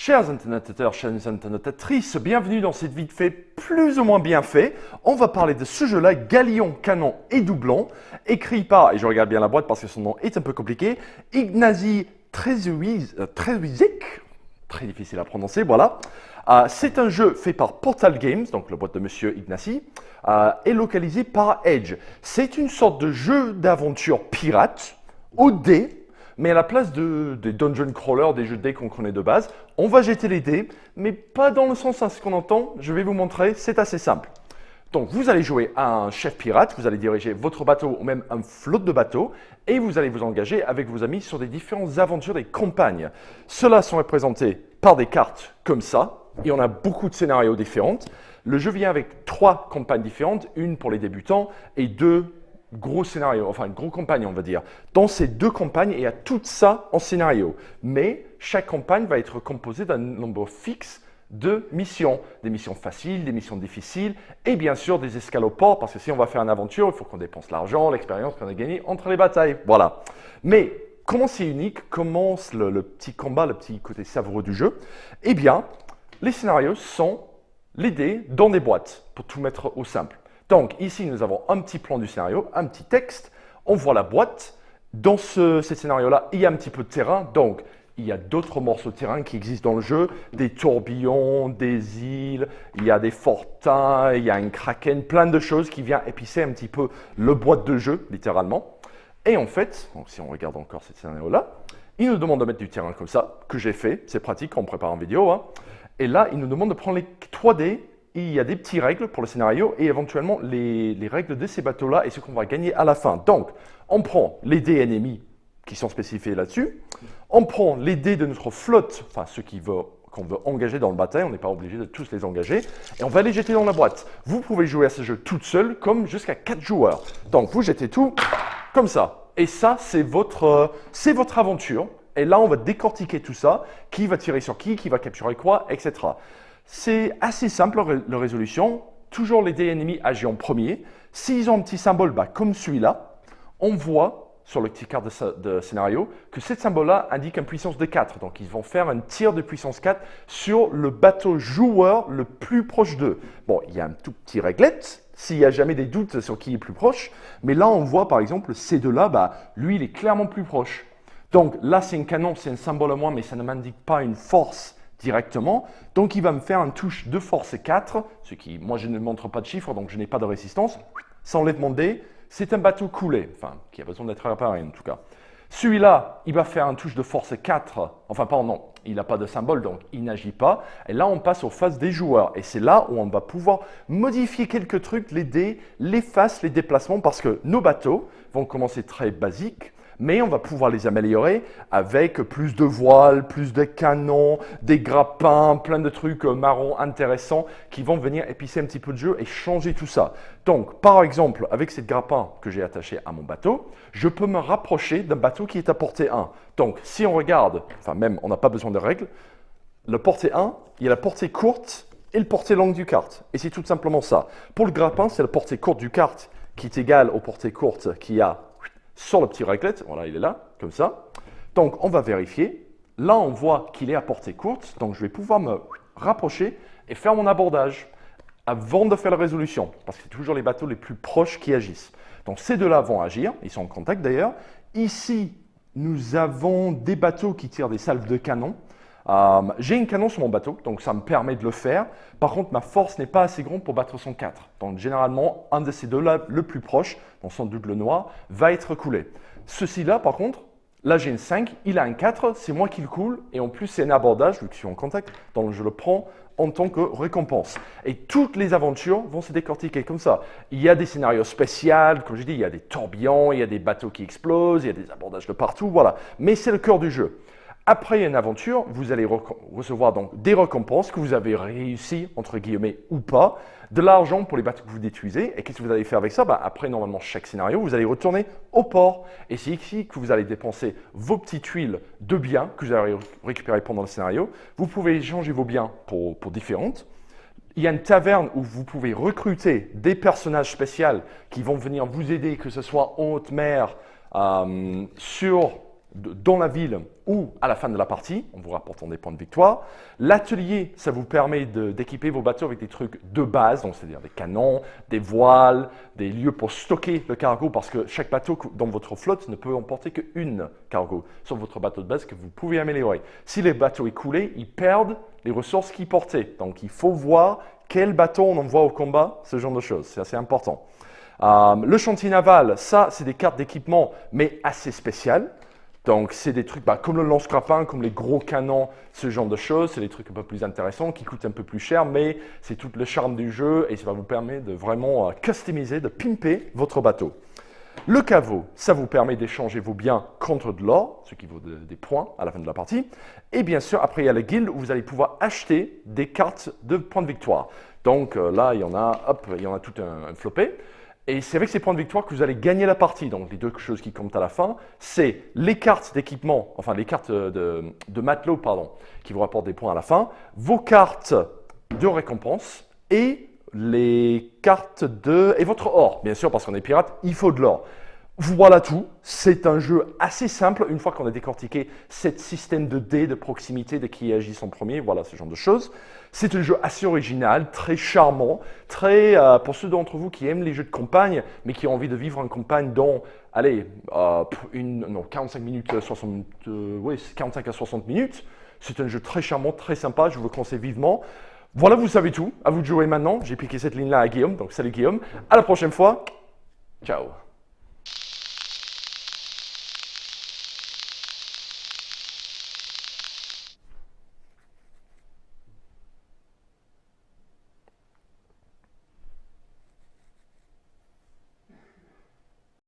Chers internatateurs, chères internatatrices, bienvenue dans cette vite fait plus ou moins bien fait. On va parler de ce jeu-là, Galion, Canon et Doublon, écrit par, et je regarde bien la boîte parce que son nom est un peu compliqué, Ignacy Trzewiczek, très difficile à prononcer, voilà. C'est un jeu fait par Portal Games, donc la boîte de Monsieur Ignacy, et localisé par Edge. C'est une sorte de jeu d'aventure pirate, au dé, mais à la place des dungeon crawlers, des jeux de dés qu'on connaît de base, on va jeter les dés, mais pas dans le sens à ce qu'on entend. Je vais vous montrer, c'est assez simple. Donc, vous allez jouer à un chef pirate, vous allez diriger votre bateau ou même un flotte de bateaux, et vous allez vous engager avec vos amis sur des différentes aventures, des campagnes. Ceux-là sont représentés par des cartes comme ça, et on a beaucoup de scénarios différents. Le jeu vient avec 3 campagnes différentes, une pour les débutants et 2 gros scénarios, enfin une grosse campagne on va dire. Dans ces 2 campagnes, il y a tout ça en scénario. Mais chaque campagne va être composée d'un nombre fixe de missions. Des missions faciles, des missions difficiles et bien sûr des escales au port parce que si on va faire une aventure, il faut qu'on dépense l'argent, l'expérience qu'on a gagnée entre les batailles. Voilà. Mais comment c'est unique? Comment le petit combat, le petit côté savoureux du jeu? Eh bien, les scénarios sont les dés dans des boîtes pour tout mettre au simple. Donc ici, nous avons un petit plan du scénario, un petit texte, on voit la boîte. Dans ce scénario-là, il y a un petit peu de terrain, donc il y a d'autres morceaux de terrain qui existent dans le jeu, des tourbillons, des îles, il y a des fortins, il y a un kraken, plein de choses qui viennent épicer un petit peu le boîte de jeu, littéralement. Et en fait, donc si on regarde encore ce scénario-là, il nous demande de mettre du terrain comme ça, que j'ai fait, c'est pratique quand on prépare une vidéo. Hein. Et là, il nous demande de prendre les 3D. Il y a des petites règles pour le scénario et éventuellement les règles de ces bateaux-là et ce qu'on va gagner à la fin. Donc, on prend les dés ennemis qui sont spécifiés là-dessus. On prend les dés de notre flotte, enfin ceux qu'on veut engager dans le bataille. On n'est pas obligé de tous les engager. Et on va les jeter dans la boîte. Vous pouvez jouer à ce jeu toute seule comme jusqu'à 4 joueurs. Donc, vous jetez tout comme ça. Et ça, c'est votre aventure. Et là, on va décortiquer tout ça. Qui va tirer sur qui va capturer quoi, etc. C'est assez simple, la résolution. Toujours les dés ennemis agissent en premier. S'ils ont un petit symbole comme celui-là, on voit sur le petit carte de scénario que ce symbole-là indique une puissance de 4. Donc, ils vont faire un tir de puissance 4 sur le bateau joueur le plus proche d'eux. Bon, il y a un tout petit réglette s'il n'y a jamais des doutes sur qui est plus proche. Mais là, on voit par exemple ces deux-là, lui, il est clairement plus proche. Donc là, c'est un canon, c'est un symbole à moi, mais ça ne m'indique pas une force directement. Donc, il va me faire une touche de force 4, ce qui, moi, je ne montre pas de chiffres, donc je n'ai pas de résistance. Ça enlève mon dé. C'est un bateau coulé, enfin, qui a besoin d'être réparé en tout cas. Celui-là, il va faire une touche de force 4. Enfin, pardon, non, il n'a pas de symbole, donc il n'agit pas. Et là, on passe aux phases des joueurs. Et c'est là où on va pouvoir modifier quelques trucs, les dés, les faces, les déplacements, parce que nos bateaux vont commencer très basiques. Mais on va pouvoir les améliorer avec plus de voiles, plus de canons, des grappins, plein de trucs marrons intéressants qui vont venir épicer un petit peu de jeu et changer tout ça. Donc, par exemple, avec cette grappin que j'ai attaché à mon bateau, je peux me rapprocher d'un bateau qui est à portée 1. Donc, si on regarde, enfin même, on n'a pas besoin de règles, le portée 1, il y a la portée courte et le portée longue du kart. Et c'est tout simplement ça. Pour le grappin, c'est la portée courte du kart qui est égale aux portées courtes qu'il y a sur le petit réglette, voilà, il est là, comme ça. Donc, on va vérifier. Là, on voit qu'il est à portée courte, donc je vais pouvoir me rapprocher et faire mon abordage avant de faire la résolution, parce que c'est toujours les bateaux les plus proches qui agissent. Donc, ces deux-là vont agir, ils sont en contact d'ailleurs. Ici, nous avons des bateaux qui tirent des salves de canon. J'ai un canon sur mon bateau, donc ça me permet de le faire. Par contre, ma force n'est pas assez grande pour battre son 4. Donc, généralement, un de ces deux-là, le plus proche, dans son double noir, va être coulé. Ceci-là, par contre, là, j'ai une 5, il a un 4, c'est moi qui le coule. Et en plus, c'est un abordage, vu que je suis en contact, donc je le prends en tant que récompense. Et toutes les aventures vont se décortiquer comme ça. Il y a des scénarios spéciaux, comme je dis, il y a des tourbillons, il y a des bateaux qui explosent, il y a des abordages de partout, voilà. Mais c'est le cœur du jeu. Après une aventure, vous allez recevoir donc des récompenses que vous avez réussi, entre guillemets, ou pas, de l'argent pour les bateaux que vous détruisez. Et qu'est-ce que vous allez faire avec ça? Après, normalement, chaque scénario, vous allez retourner au port. Et c'est ici que vous allez dépenser vos petites tuiles de biens que vous allez récupérer pendant le scénario. Vous pouvez échanger vos biens pour différentes. Il y a une taverne où vous pouvez recruter des personnages spéciaux qui vont venir vous aider, que ce soit en haute mer, sur dans la ville ou à la fin de la partie, en vous rapportant des points de victoire. L'atelier, ça vous permet d'équiper vos bateaux avec des trucs de base, donc c'est-à-dire des canons, des voiles, des lieux pour stocker le cargo, parce que chaque bateau dans votre flotte ne peut emporter qu'une cargo, sauf votre bateau de base que vous pouvez améliorer. Si les bateaux est coulé, ils perdent les ressources qu'ils portaient. Donc il faut voir quel bateau on envoie au combat, ce genre de choses, c'est assez important. Le chantier naval, ça c'est des cartes d'équipement, mais assez spéciales. Donc, c'est des trucs comme le lance-grappin, comme les gros canons, ce genre de choses. C'est des trucs un peu plus intéressants, qui coûtent un peu plus cher, mais c'est tout le charme du jeu et ça va vous permettre de vraiment customiser, de pimper votre bateau. Le caveau, ça vous permet d'échanger vos biens contre de l'or, ce qui vaut des points à la fin de la partie. Et bien sûr, après, il y a la guilde où vous allez pouvoir acheter des cartes de points de victoire. Donc là, il y en a tout un flopé. Et c'est avec ces points de victoire que vous allez gagner la partie. Donc, les deux choses qui comptent à la fin, c'est les cartes d'équipement, enfin les cartes de matelot, pardon, qui vous rapportent des points à la fin, vos cartes de récompense et les cartes et votre or. Bien sûr, parce qu'on est pirate, il faut de l'or. Voilà tout. C'est un jeu assez simple. Une fois qu'on a décortiqué ce système de dés de proximité de qui agit en premier, voilà ce genre de choses. C'est un jeu assez original, très charmant, pour ceux d'entre vous qui aiment les jeux de campagne, mais qui ont envie de vivre une campagne dans, allez, 45 minutes, 45 à 60 minutes. C'est un jeu très charmant, très sympa, je vous le conseille vivement. Voilà, vous savez tout. À vous de jouer maintenant. J'ai piqué cette ligne-là à Guillaume, donc salut Guillaume. À la prochaine fois. Ciao.